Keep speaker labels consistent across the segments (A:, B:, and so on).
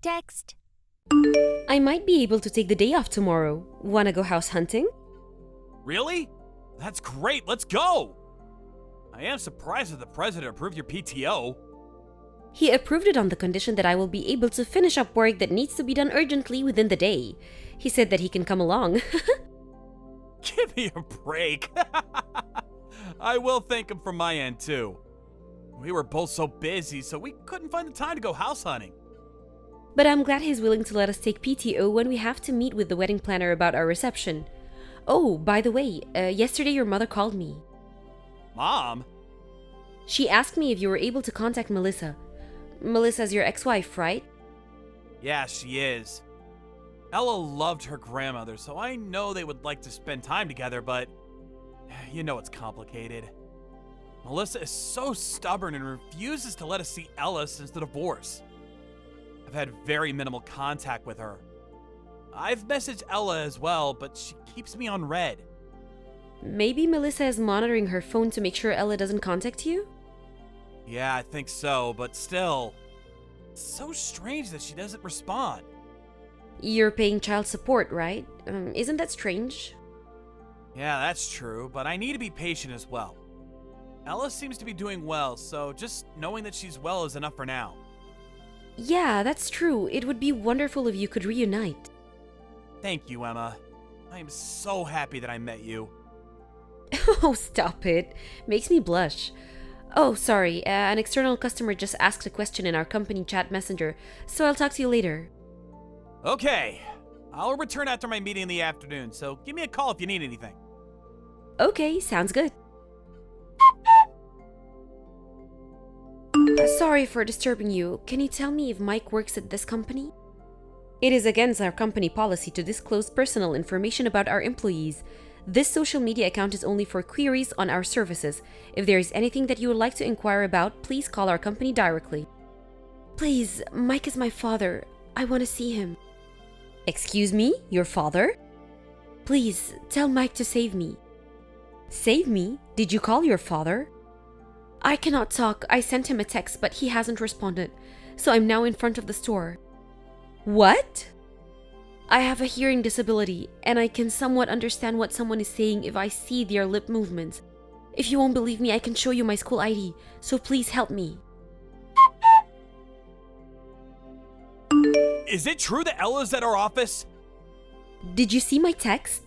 A: Text.
B: I might be able to take the day off tomorrow. Wanna go house hunting?
C: Really? That's great, let's go! I am surprised that the president approved your PTO.
B: He approved it on the condition that I will be able to finish up work that needs to be done urgently within the day. He said that he can come along.
C: Give me a break. I will thank him from my end too. We were both so busy, so we couldn't find the time to go house hunting.
B: But I'm glad he's willing to let us take PTO when we have to meet with the wedding planner about our reception. Oh, by the way, yesterday your mother called me.
C: Mom?
B: She asked me if you were able to contact Melissa. Melissa's your ex-wife, right?
C: Yeah, she is. Ella loved her grandmother, so I know they would like to spend time together, but you know it's complicated. Melissa is so stubborn and refuses to let us see Ella since the divorce. I've had very minimal contact with her. I've messaged Ella as well, but she keeps me on red.
B: Maybe Melissa is monitoring her phone to make sure Ella doesn't contact you?
C: Yeah, I think so, but still. It's so strange that she doesn't respond.
B: You're paying child support, right? Isn't that strange?
C: Yeah, that's true, but I need to be patient as well. Ella seems to be doing well, so just knowing that she's well is enough for now.
B: Yeah, that's true. It would be wonderful if you could reunite.
C: Thank you, Emma. I am so happy that I met you.
B: Oh, stop it. Makes me blush. Oh, sorry. An external customer just asked a question in our company chat messenger, so I'll talk to you later.
C: Okay. I'll return after my meeting in the afternoon, so give me a call if you need anything.
B: Okay, sounds good. Sorry for disturbing you. Can you tell me if Mike works at this company? It is against our company policy to disclose personal information about our employees. This social media account is only for queries on our services. If there is anything that you would like to inquire about, please call our company directly. Please, Mike is my father. I want to see him. Excuse me? Your father? Please, tell Mike to save me. Save me? Did you call your father? I cannot talk. I sent him a text, but he hasn't responded. So I'm now in front of the store. What? I have a hearing disability, and I can somewhat understand what someone is saying if I see their lip movements. If you won't believe me, I can show you my school ID, so please help me.
C: Is it true that Ella's at our office?
B: Did you see my text?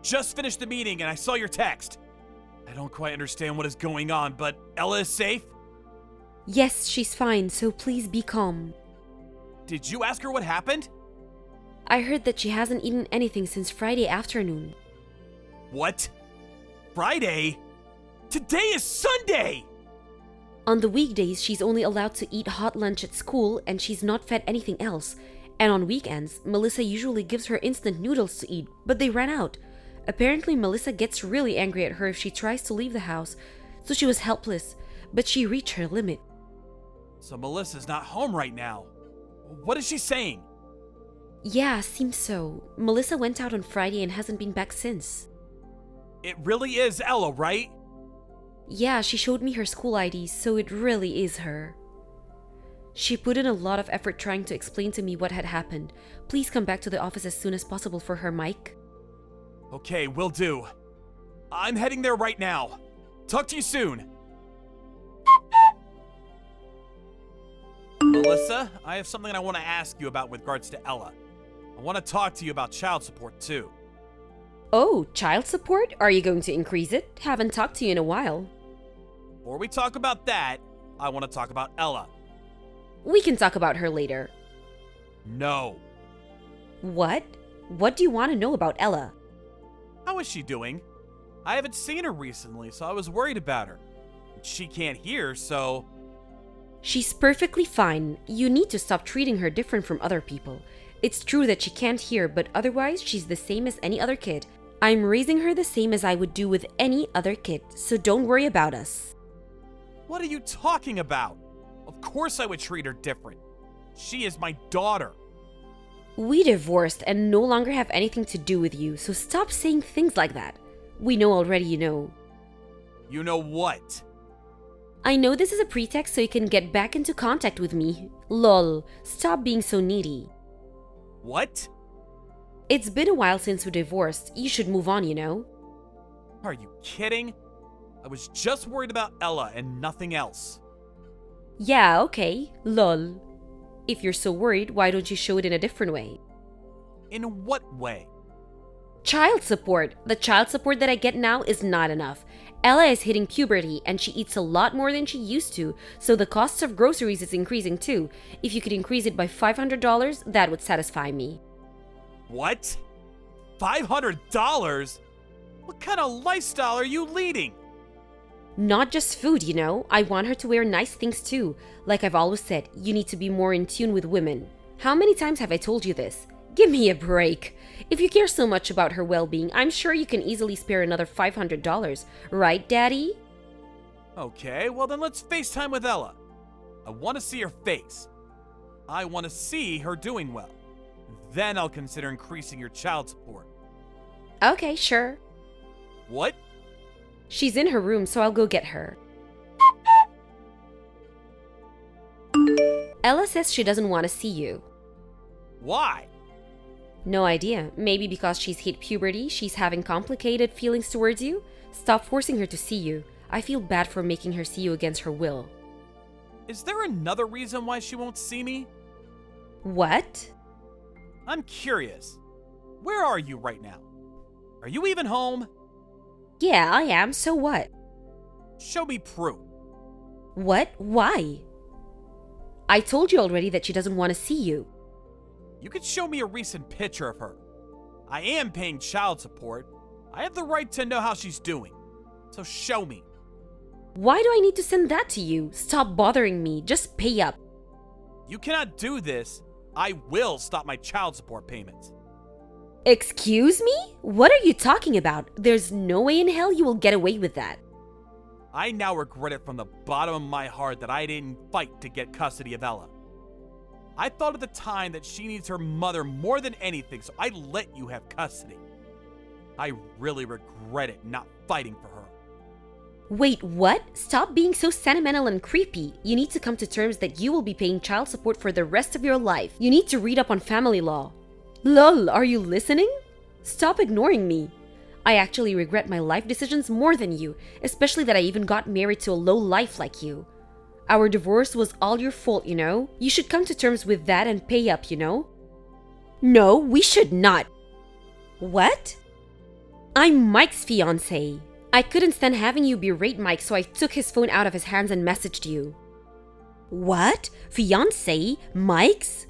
C: Just finished the meeting and I saw your text. I don't quite understand what is going on, but Ella is safe?
B: Yes, she's fine, so please be calm.
C: Did you ask her what happened?
B: I heard that she hasn't eaten anything since Friday afternoon.
C: What? Friday? Today is Sunday!
B: On the weekdays, she's only allowed to eat hot lunch at school and she's not fed anything else. And on weekends, Melissa usually gives her instant noodles to eat, but they ran out. Apparently, Melissa gets really angry at her if she tries to leave the house, so she was helpless, but she reached her limit.
C: So Melissa's not home right now. What is she saying?
B: Yeah, seems so. Melissa went out on Friday and hasn't been back since.
C: It really is Ella, right?
B: Yeah, she showed me her school ID, so it really is her. She put in a lot of effort trying to explain to me what had happened. Please come back to the office as soon as possible for her, Mike.
C: Okay, will do. I'm heading there right now. Talk to you soon. Melissa, I have something I want to ask you about with regards to Ella. I want to talk to you about child support too.
B: Oh, child support? Are you going to increase it? Haven't talked to you in a while.
C: Before we talk about that, I want to talk about Ella.
B: We can talk about her later.
C: No.
B: What? What do you want to know about Ella?
C: How is she doing? I haven't seen her recently, so I was worried about her. She can't hear, so...
B: She's perfectly fine. You need to stop treating her different from other people. It's true that she can't hear, but otherwise she's the same as any other kid. I'm raising her the same as I would do with any other kid, so don't worry about us.
C: What are you talking about? Of course I would treat her different. She is my daughter.
B: We divorced and no longer have anything to do with you, so stop saying things like that. We know already you know.
C: You know what?
B: I know this is a pretext so you can get back into contact with me. Lol, stop being so needy.
C: What?
B: It's been a while since we divorced. You should move on, you know?
C: Are you kidding? I was just worried about Ella and nothing else.
B: Yeah, okay. Lol. If you're so worried, why don't you show it in a different way?
C: In what way?
B: Child support. The child support that I get now is not enough. Ella is hitting puberty and she eats a lot more than she used to, so the cost of groceries is increasing too. If you could increase it by $500, that would satisfy me.
C: What? $500? What kind of lifestyle are you leading?
B: Not just food, you know. I want her to wear nice things too. Like I've always said, you need to be more in tune with women. How many times have I told you this? Give me a break. If you care so much about her well-being, I'm sure you can easily spare another $500. Right, Daddy?
C: Okay, well then let's FaceTime with Ella. I want to see her face. I want to see her doing well. Then I'll consider increasing your child support.
B: Okay, sure.
C: What?
B: She's in her room, so I'll go get her. Ella says she doesn't want to see you.
C: Why?
B: No idea. Maybe because she's hit puberty, she's having complicated feelings towards you? Stop forcing her to see you. I feel bad for making her see you against her will.
C: Is there another reason why she won't see me?
B: What?
C: I'm curious. Where are you right now? Are you even home?
B: Yeah, I am. So what?
C: Show me proof.
B: What? Why? I told you already that she doesn't want to see you.
C: You could show me a recent picture of her. I am paying child support. I have the right to know how she's doing. So show me.
B: Why do I need to send that to you? Stop bothering me. Just pay up.
C: You cannot do this. I will stop my child support payments.
B: Excuse me? What are you talking about? There's no way in hell you will get away with that.
C: I now regret it from the bottom of my heart that I didn't fight to get custody of Ella. I thought at the time that she needs her mother more than anything, so I let you have custody. I really regret it not fighting for her.
B: Wait, what? Stop being so sentimental and creepy. You need to come to terms that you will be paying child support for the rest of your life. You need to read up on family law. Lol, are you listening? Stop ignoring me. I actually regret my life decisions more than you, especially that I even got married to a low life like you. Our divorce was all your fault, you know? You should come to terms with that and pay up, you know? No, we should not. What? I'm Mike's fiance. I couldn't stand having you berate Mike, so I took his phone out of his hands and messaged you. What? Fiance? Mike's?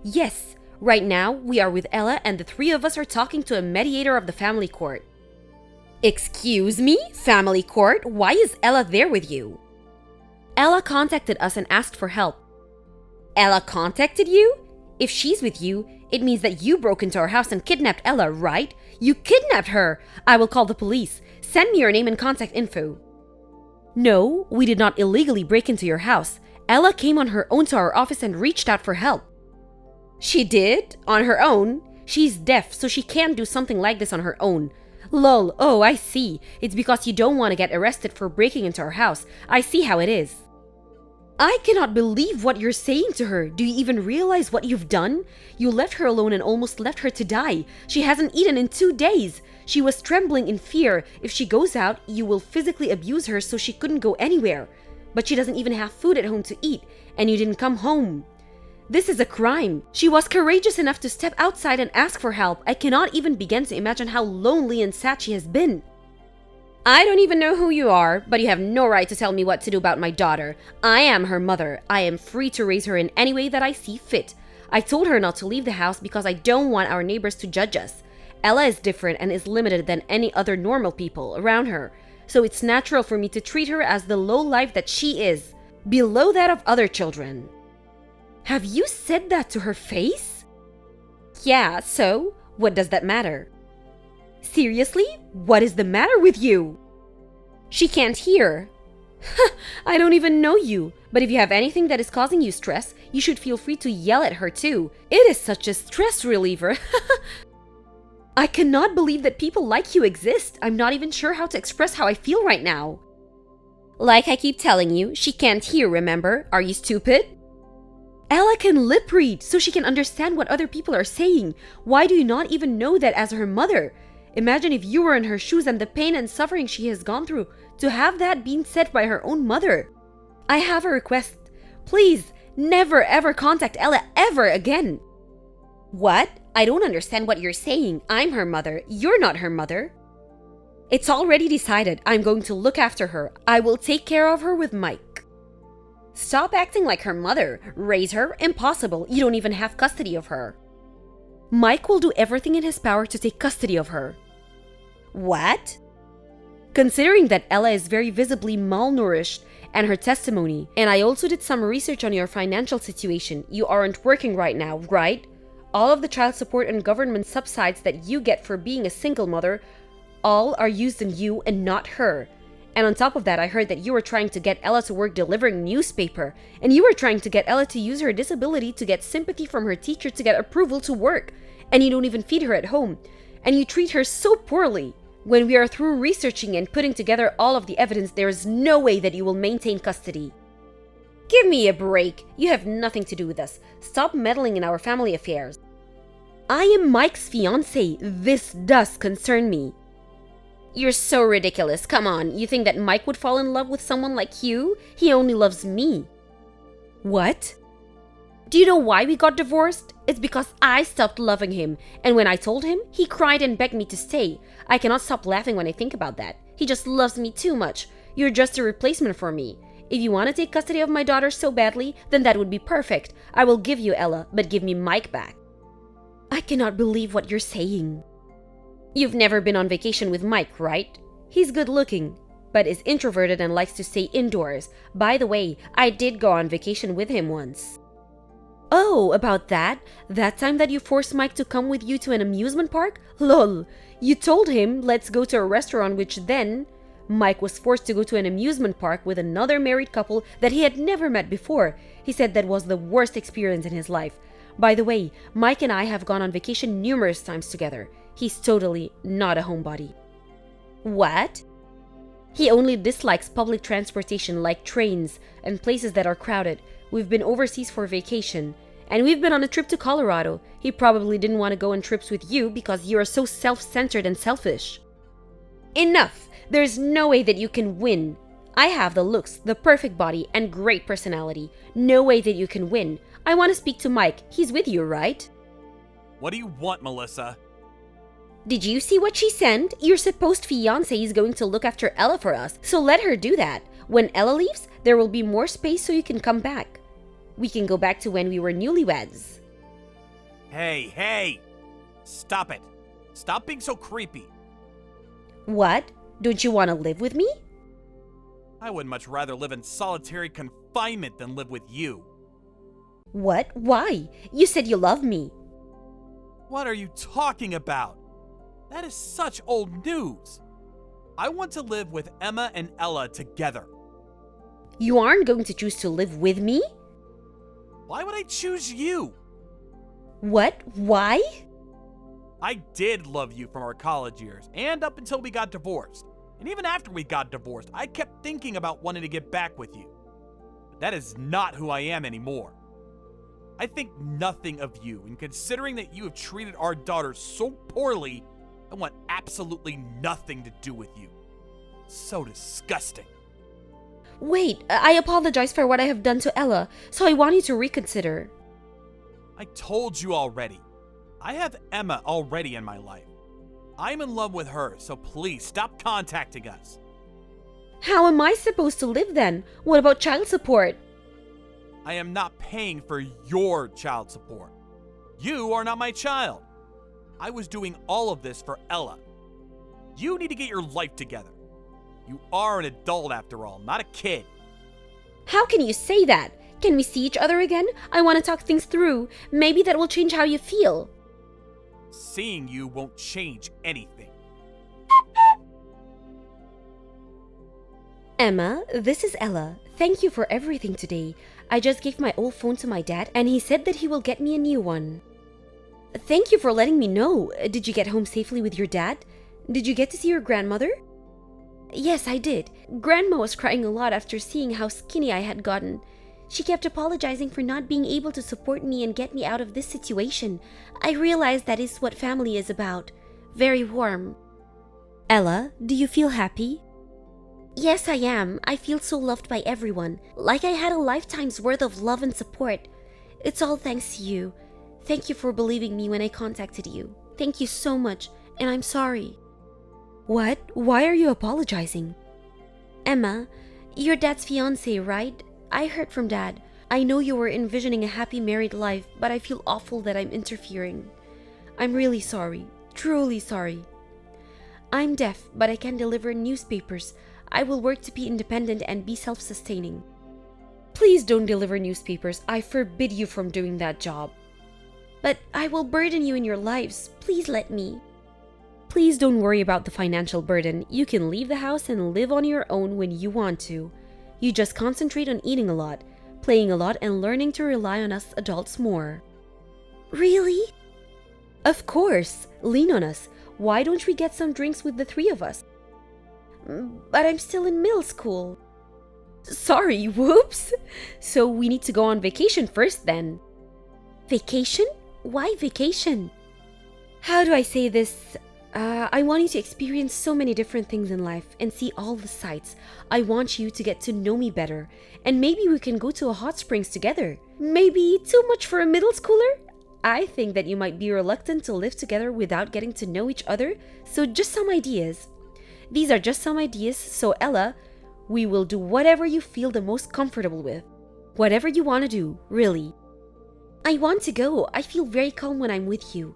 B: Yes. Right now, we are with Ella and the three of us are talking to a mediator of the family court. Excuse me? Family court? Why is Ella there with you? Ella contacted us and asked for help. Ella contacted you? If she's with you, it means that you broke into our house and kidnapped Ella, right? You kidnapped her! I will call the police. Send me your name and contact info. No, we did not illegally break into your house. Ella came on her own to our office and reached out for help. She did? On her own? She's deaf, so she can't do something like this on her own. Lol, oh, I see. It's because you don't want to get arrested for breaking into our house. I see how it is. I cannot believe what you're saying to her. Do you even realize what you've done? You left her alone and almost left her to die. She hasn't eaten in 2 days. She was trembling in fear. If she goes out, you will physically abuse her so she couldn't go anywhere. But she doesn't even have food at home to eat, and you didn't come home. This is a crime. She was courageous enough to step outside and ask for help. I cannot even begin to imagine how lonely and sad she has been. I don't even know who you are, but you have no right to tell me what to do about my daughter. I am her mother. I am free to raise her in any way that I see fit. I told her not to leave the house because I don't want our neighbors to judge us. Ella is different and is limited than any other normal people around her, so it's natural for me to treat her as the low life that she is, below that of other children. Have you said that to her face? Yeah, so what does that matter? Seriously? What is the matter with you? She can't hear. I don't even know you, but if you have anything that is causing you stress, you should feel free to yell at her too. It is such a stress reliever. I cannot believe that people like you exist. I'm not even sure how to express how I feel right now. Like I keep telling you, she can't hear, remember? Are you stupid? Ella can lip read, so she can understand what other people are saying. Why do you not even know that as her mother? Imagine if you were in her shoes and the pain and suffering she has gone through to have that being said by her own mother. I have a request. Please, never ever contact Ella ever again. What? I don't understand what you're saying. I'm her mother. You're not her mother. It's already decided. I'm going to look after her. I will take care of her with Mike. Stop acting like her mother. Raise her? Impossible. You don't even have custody of her. Mike will do everything in his power to take custody of her. What? Considering that Ella is very visibly malnourished and her testimony, and I also did some research on your financial situation, you aren't working right now, right? All of the child support and government subsidies that you get for being a single mother, all are used on you and not her. And on top of that, I heard that you were trying to get Ella to work delivering newspaper, and you were trying to get Ella to use her disability to get sympathy from her teacher to get approval to work, and you don't even feed her at home, and you treat her so poorly. When we are through researching and putting together all of the evidence, there is no way that you will maintain custody. Give me a break. You have nothing to do with us. Stop meddling in our family affairs. I am Mike's fiance. This does concern me. You're so ridiculous. Come on, you think that Mike would fall in love with someone like you? He only loves me. What? Do you know why we got divorced? It's because I stopped loving him, and when I told him, he cried and begged me to stay. I cannot stop laughing when I think about that. He just loves me too much. You're just a replacement for me. If you want to take custody of my daughter so badly, then that would be perfect. I will give you Ella, but give me Mike back. I cannot believe what you're saying. You've never been on vacation with Mike, right? He's good looking, but is introverted and likes to stay indoors. By the way, I did go on vacation with him once. Oh, about that? That time that you forced Mike to come with you to an amusement park? Lol. You told him, let's go to a restaurant, which then Mike was forced to go to an amusement park with another married couple that he had never met before. He said that was the worst experience in his life. By the way, Mike and I have gone on vacation numerous times together. He's totally not a homebody. What? He only dislikes public transportation like trains and places that are crowded. We've been overseas for vacation, and we've been on a trip to Colorado. He probably didn't want to go on trips with you because you are so self-centered and selfish. Enough! There's no way that you can win. I have the looks, the perfect body, and great personality. No way that you can win. I want to speak to Mike. He's with you, right?
C: What do you want, Melissa?
B: Did you see what she sent? Your supposed fiance is going to look after Ella for us, so let her do that. When Ella leaves, there will be more space so you can come back. We can go back to when we were newlyweds.
C: Hey! Stop it. Stop being so creepy.
B: What? Don't you want to live with me?
C: I would much rather live in solitary confinement than live with you.
B: What? Why? You said you love me.
C: What are you talking about? That is such old news. I want to live with Emma and Ella together.
B: You aren't going to choose to live with me?
C: Why would I choose you?
B: What? Why?
C: I did love you from our college years and up until we got divorced. And even after we got divorced, I kept thinking about wanting to get back with you. But that is not who I am anymore. I think nothing of you, and considering that you have treated our daughter so poorly, I want absolutely nothing to do with you. So disgusting.
B: Wait, I apologize for what I have done to Ella, so I want you to reconsider.
C: I told you already. I have Emma already in my life. I'm in love with her, so please stop contacting us.
B: How am I supposed to live then? What about child support?
C: I am not paying for your child support. You are not my child. I was doing all of this for Ella. You need to get your life together. You are an adult after all, not a kid.
B: How can you say that? Can we see each other again? I want to talk things through. Maybe that will change how you feel.
C: Seeing you won't change anything.
B: Emma, this is Ella. Thank you for everything today. I just gave my old phone to my dad and he said that he will get me a new one. Thank you for letting me know. Did you get home safely with your dad? Did you get to see your grandmother? Yes, I did. Grandma was crying a lot after seeing how skinny I had gotten. She kept apologizing for not being able to support me and get me out of this situation. I realized that is what family is about. Very warm. Ella, do you feel happy? Yes, I am. I feel so loved by everyone. Like I had a lifetime's worth of love and support. It's all thanks to you. Thank you for believing me when I contacted you. Thank you so much, and I'm sorry. What? Why are you apologizing? Emma, your dad's fiance, right? I heard from Dad. I know you were envisioning a happy married life, but I feel awful that I'm interfering. I'm really sorry. Truly sorry. I'm deaf, but I can deliver newspapers. I will work to be independent and be self-sustaining. Please don't deliver newspapers. I forbid you from doing that job. But I will burden you in your lives. Please let me. Please don't worry about the financial burden. You can leave the house and live on your own when you want to. You just concentrate on eating a lot, playing a lot, and learning to rely on us adults more. Really? Of course. Lean on us. Why don't we get some drinks with the three of us? But I'm still in middle school. Sorry, whoops. So we need to go on vacation first then. Vacation? Why vacation? How do I say this? I want you to experience so many different things in life and see all the sights. I want you to get to know me better. And maybe we can go to a hot springs together. Maybe too much for a middle schooler? I think that you might be reluctant to live together without getting to know each other, so just some ideas. These are just some ideas, so Ella, we will do whatever you feel the most comfortable with. Whatever you want to do, really. I want to go. I feel very calm when I'm with you.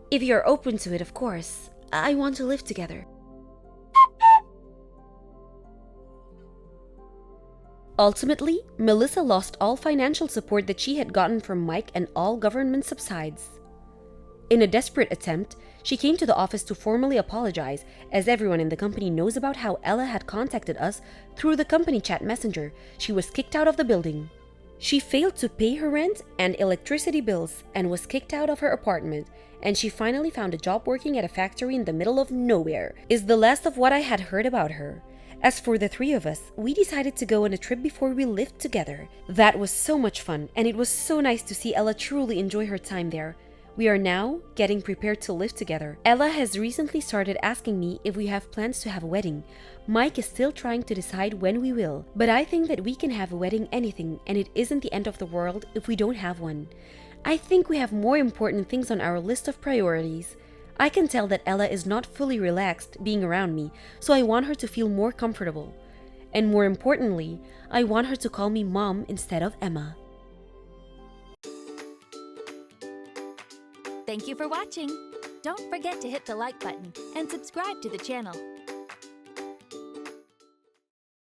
B: If you're open to it, of course. I want to live together. Ultimately, Melissa lost all financial support that she had gotten from Mike and all government subsides. In a desperate attempt, she came to the office to formally apologize, as everyone in the company knows about how Ella had contacted us through the company chat messenger. She was kicked out of the building. She failed to pay her rent and electricity bills and was kicked out of her apartment, and she finally found a job working at a factory in the middle of nowhere, is the last of what I had heard about her. As for the three of us, we decided to go on a trip before we lived together. That was so much fun, and it was so nice to see Ella truly enjoy her time there. We are now getting prepared to live together. Ella has recently started asking me if we have plans to have a wedding. Mike is still trying to decide when we will, but I think that we can have a wedding anything, and it isn't the end of the world if we don't have one. I think we have more important things on our list of priorities. I can tell that Ella is not fully relaxed being around me, so I want her to feel more comfortable. And more importantly, I want her to call me Mom instead of Emma.
A: Thank you for watching. Don't forget to hit the like button and subscribe to the channel.